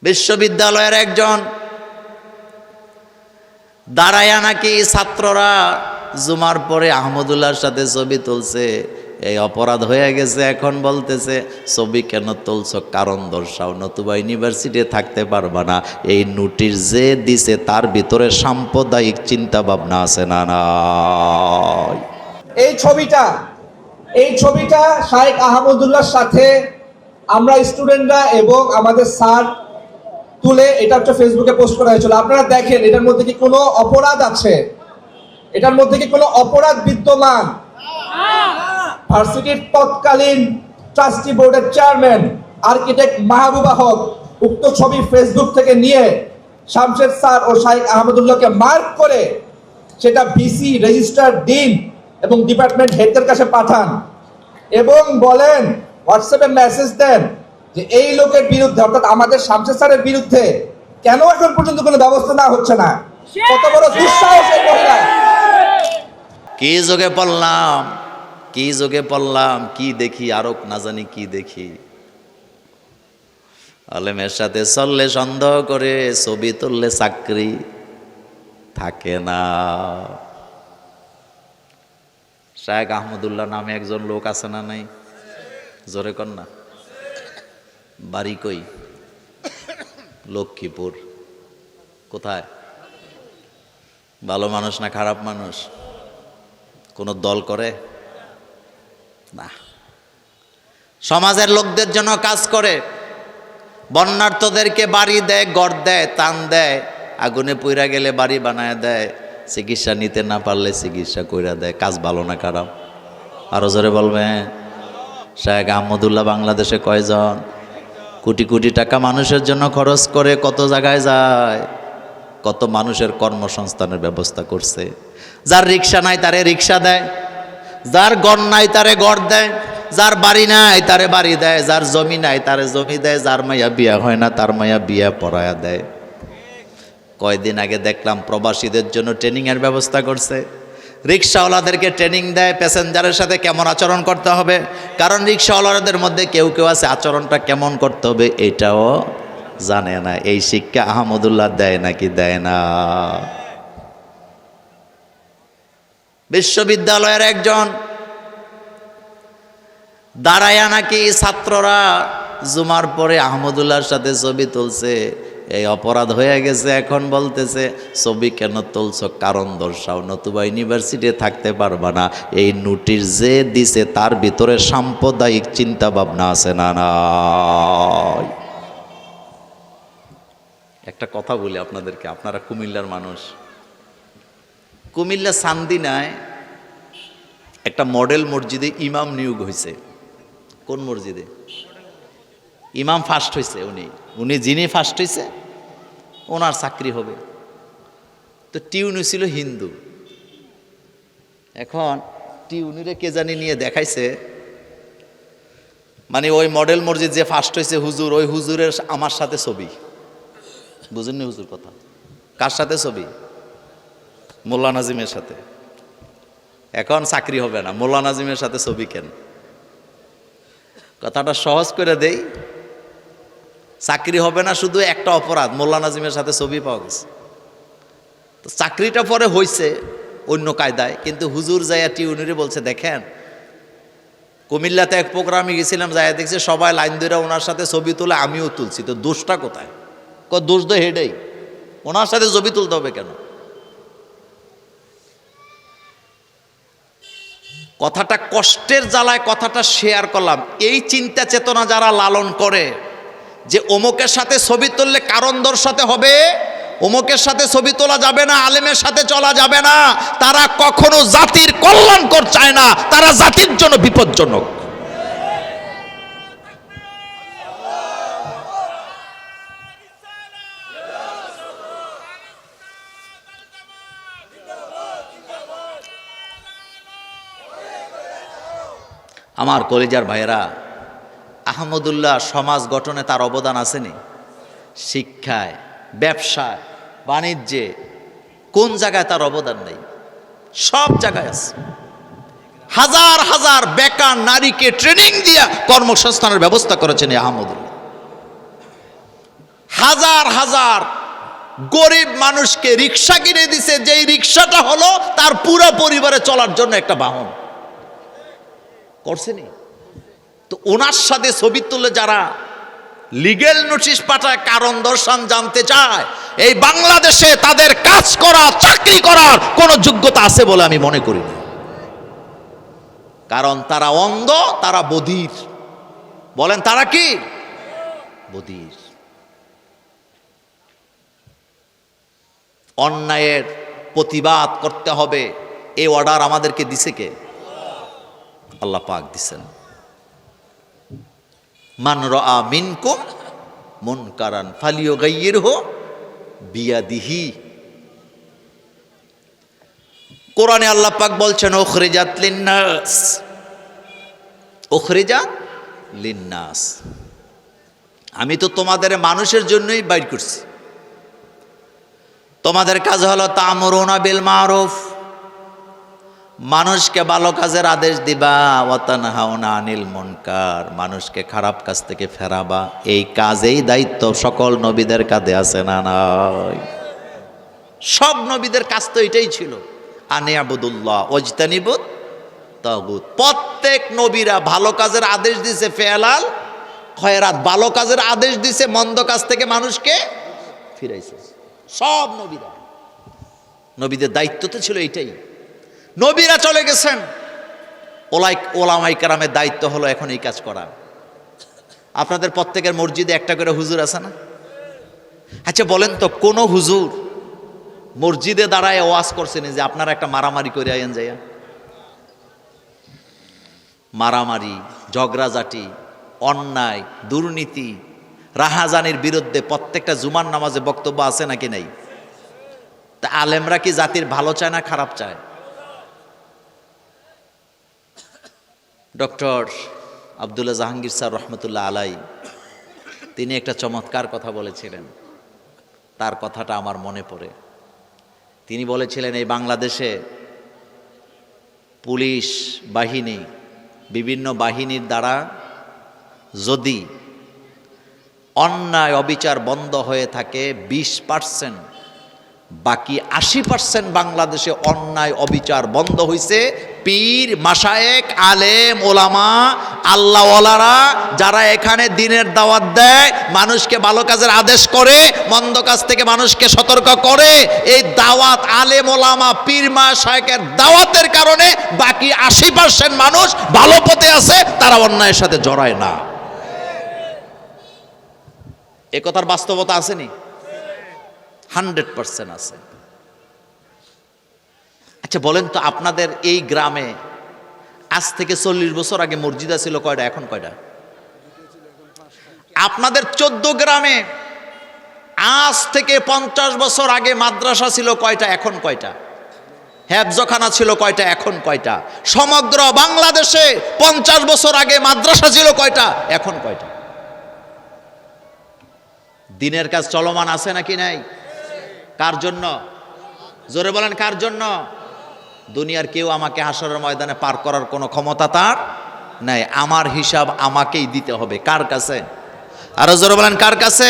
বিশ্ববিদ্যালয়ের একজন দাঁড়ায়া নাকি ছাত্ররা জুমার পরে আহমদুল্লাহর সাথে ছবি তুলছে, এই অপরাধ হয়ে গেছে। এখন বলতেছে ছবি কেন তুলছ, কারণ দর্শাও, নতুবা ইউনিভার্সিটি থাকতে পারবা না। এই নোটিশ যে দিছে তার ভিতরে সাম্প্রদায়িক চিন্তা ভাবনা আছে না নাই? এই ছবিটা শাইখ আহমদুল্লাহর সাথে আমরা স্টুডেন্টরা এবং আমাদের স্যার তুলে এটা হচ্ছে ফেসবুকে পোস্ট করা হয়েছিল। আপনারা দেখেন এটার মধ্যে কি কোনো অপরাধ আছে? এটার মধ্যে কি কোনো অপরাধ বিদ্যমান? ভার্সিটির তৎকালীন ট্রাস্টি বোর্ডের চেয়ারম্যান আর্কিটেক্ট মাহবুবা হক উক্ত ছবি ফেসবুক থেকে নিয়ে শামশেদ স্যার ও শাইখ আহমদুল্লাহকে মার্ক করে সেটা ভিসি, রেজিস্ট্রার, ডিন এবং ডিপার্টমেন্ট হেডদের কাছে পাঠান এবং বলেন, হোয়াটসঅ্যাপে মেসেজ দেন যে এই লোকের বিরুদ্ধে, অর্থাৎ আমাদের শামশেদ স্যারের বিরুদ্ধে কেন এখন পর্যন্ত কোনো ব্যবস্থা না হচ্ছে না? কত বড় দুঃসাহস এই মহিলা! কি যোগে পড়লাম, কি দেখি, আরো না জানি কি দেখি। আলেমের সাথে চললে সন্দেহ করে, ছবি তুললে চাকরি থাকে না। শাইখ আহমদুল্লাহ নামে একজন লোক আছে না নাই? জোরে কর না। বাড়ি কই? লক্ষ্মীপুর। কোথায়? ভালো মানুষ না খারাপ মানুষ? কোনো দল করে না, সমাজের লোকদের জন্য কাজ করে। বন্যার্থদেরকে বাড়ি দেয়, ঘর দেয়, তান দেয়, আগুনে পুইরা গেলে বাড়ি বানায় দেয়, চিকিৎসা নিতে না পারলে চিকিৎসা কইরা দেয়। কাজ ভালো না খারাপ? আরো জোরে বলবেন। শাইখ আহমদুল্লাহ বাংলাদেশে কয়জন? কোটি কোটি টাকা মানুষের জন্য খরচ করে, কত জায়গায় যায়, কত মানুষের কর্মসংস্থানের ব্যবস্থা করছে। যার রিক্সা নাই তারে রিক্সা দেয়, যার ঘর নাই তারে ঘর দেয়, যার বাড়ি নাই তারে বাড়ি দেয়, যার জমি নাই তারে জমি দেয়, যার মাইয়া বিয়া হয় না তার মাইয়া বিয়া পড়ায়া দেয়। কয়দিন আগে দেখলাম প্রবাসীদের জন্য ট্রেনিংয়ের ব্যবস্থা করছে। রিক্সাওয়ালাদেরকে ট্রেনিং দেয় প্যাসেঞ্জারের সাথে কেমন আচরণ করতে হবে, কারণ রিক্সাওয়ালাদের মধ্যে কেউ কেউ আছে আচরণটা কেমন করতে হবে এটাও জানে না। এই শিক্ষা আহমদুল্লাহ দেয় নাকি দেয় না? বিশ্ববিদ্যালয়ের একজন দাঁড়ায়া নাকি ছাত্ররা জুমার পরে আহমদুল্লাহর সাথে ছবি তুলছে, এই অপরাধ হয়ে গেছে। এখন বলতেছে ছবি কেন তুলছ, কারণ দর্শাও, নতুবা ইউনিভার্সিটি থাকতে পারবা না। এই নোটিশ যে দিছে তার ভিতরে সাম্প্রদায়িক চিন্তা ভাবনা আছে না নাই? একটা কথা বলি আপনাদেরকে, আপনারা কুমিল্লার মানুষ। কুমিল্লা চান্দিনায় একটা মডেল মসজিদে ইমাম নিয়োগ হয়েছে। কোন মসজিদে? ইমাম ফার্স্ট হয়েছে। উনি যিনি ফার্স্ট হয়েছে ওনার চাকরি হবে। তো টিউনি ছিল হিন্দু। এখন টিউনিরে কে জানি নিয়ে দেখাইছে, মানে ওই মডেল মসজিদ যে ফার্স্ট হয়েছে হুজুর, ওই হুজুরের আমার সাথে ছবি। বুঝেননি হুজুর কথা? কার সাথে ছবি? মোল্লা নাজিমের সাথে। এখন চাকরি হবে না, মোল্লা নাজিমের সাথে ছবি কেন? কথাটা সহজ করে দেই, চাকরি হবে না শুধু একটা অপরাধ, মোল্লা নাজিমের সাথে ছবি পাওয়া গেছে। তো চাকরিটা পরে হয়েছে অন্য কায়দায়, কিন্তু হুজুর যাইয়া টিউনিরে বলছে, দেখেন কুমিল্লাতে এক প্রোগ্রামে গেছিলাম, যাইয়া দেখছি সবাই লাইন ধরে ওনার সাথে ছবি তুলে, আমিও তুলছি, তো দোষটা কোথায়? দোষ তো হেডেই, ওনার সাথে ছবি তুলতে হবে কেন? কথাটা কষ্টের জ্বালায় কথাটা শেয়ার করলাম। এই চিন্তা চেতনা যারা লালন করে যে অমুকের সাথে ছবি তুললে কারণ দর্শাতে হবে, অমুকের সাথে ছবি তোলা যাবে না, আলেমের সাথে চলা যাবে না, তারা কখনো জাতির কল্যাণকর চায় না, তারা জাতির জন্য বিপজ্জনক। আমার কলিজার ভাইয়েরা, আহমদুল্লাহ সমাজ গঠনে তার অবদান আসেনি? শিক্ষায়, ব্যবসায়, বাণিজ্যে, কোন জায়গায় তার অবদান নেই? সব জায়গায় আছে। হাজার হাজার বেকার নারীকে ট্রেনিং দিয়ে কর্মসংস্থানের ব্যবস্থা করেছেন আহমদুল্লাহ। হাজার হাজার গরিব মানুষকে রিক্সা কিনে দিছে, যেই রিক্সাটা হলো তার পুরো পরিবারে চলার জন্য একটা বাহন করছেনি। তো ওনার সাথে ছবি তুলে যারা লিগেল নোটিশ পাঠায়, কারণ দর্শন জানতে চায়, এই বাংলাদেশে তাদের কাজ করা, চাকরি করার কোনো যোগ্যতা আছে বলে আমি মনে করি না। কারণ তারা অন্ধ, তারা বধির। বলেন তারা কি? বধির। অন্যায়ের প্রতিবাদ করতে হবে, এই অর্ডার আমাদেরকে দিছে কে? আল্লাহ পাক দিছেন। মান রাআ মিনকুম মুনকারান ফালিয়ুগাইয়িরহু বিয়াদিহি। কোরআনে আল্লাহ পাক বলছেন উখরিজাত লিন্নাস, উখরিজাত লিন্নাস, আমি তো তোমাদের মানুষের জন্যই বাইর করছি। তোমাদের কাজ হলো তা'মুরুনা বিল মারুফ, মানুষকে ভালো কাজের আদেশ দিবা, ওয়া তানহাউনা আনিল মুনকার, মানুষকে খারাপ কাজ থেকে ফেরাবা। এই কাজেই দায়িত্ব সকল নবীদের কাঁধে আছে না নাই? সব নবীদের কাজ তো এটাই ছিল, আনিয়াবুদুল্লাহ ওয়াজতানিবুত তাগুত। প্রত্যেক নবীরা ভালো কাজের আদেশ দিছে, ফেলাল খয়রাত, ভালো কাজের আদেশ দিছে, মন্দ কাজ থেকে মানুষকে ফিরাইছে। সব নবীরা, নবীদের দায়িত্ব তো ছিল এইটাই। নবীরা চলে গেছেন, ওলামায়ে কেরামের দায়িত্ব হলো এখন এই কাজ করা। আপনাদের প্রত্যেকের মসজিদে একটা করে হুজুর আছে না? আচ্ছা বলেন তো, কোন হুজুর মসজিদে দাঁড়ায় ওয়াজ করছেন যে আপনারা একটা মারামারি করে আইন যাইয়া? মারামারি, ঝগড়াঝাটি, অন্যায়, দুর্নীতি, রাহাজানির বিরুদ্ধে প্রত্যেকটা জুমার নামাজে বক্তব্য আছে নাকি নাই? তা আলেমরা কি জাতির ভালো চায় না খারাপ চায়? ডক্টর আব্দুল্লাহ জাহাঙ্গীর স্যার রহমতুল্লাহ আলাই, তিনি একটা চমৎকার কথা বলেছিলেন, তার কথাটা আমার মনে পড়ে। তিনি বলেছিলেন, এই বাংলাদেশে পুলিশ বাহিনী, বিভিন্ন বাহিনীর দ্বারা যদি অন্যায় অবিচার বন্ধ হয়ে থাকে 20%, বাকি 80% বাংলাদেশে অন্যায় অবিচার বন্ধ হয়েছে পীর, মাশায়েখ, আলেম, ওলামা, আল্লাহওয়ালারা যারা এখানে দ্বীনের দাওয়াত দেয়, মানুষকে ভালো কাজের আদেশ করে, মন্দ কাজ থেকে মানুষকে সতর্ক করে। এই দাওয়াত, আলেম, ওলামা, পীর, মাশায়েখের দাওয়াতের কারণে বাকি 80% মানুষ ভালো পথে আছে, তারা অন্যায়ের সাথে জড়ায় না। এ কথার বাস্তবতা আসেনি? 100% আছে। আচ্ছা বলেন তো, আপনাদের এই গ্রামে আজ থেকে 40 বছর আগে মসজিদ ছিল কয়টা, এখন কয়টা? আপনাদের 14 গ্রামে আজ থেকে 50 বছর আগে মাদ্রাসা ছিল কয়টা, এখন কয়টা? হেফজখানা ছিল কয়টা, এখন কয়টা? সমগ্র বাংলাদেশে 50 বছর আগে মাদ্রাসা ছিল কয়টা, এখন কয়টা? দিনের কাজ চলমান আছে নাকি নাই? কার জন্য? জোরে বলেন, কার জন্য? দুনিয়ার কেউ আমাকে হাসরের ময়দানে পার করার কোনো ক্ষমতা তার নাই। আমার হিসাব আমাকেই দিতে হবে। কার কাছে? আরো জোরে বলেন, কার কাছে?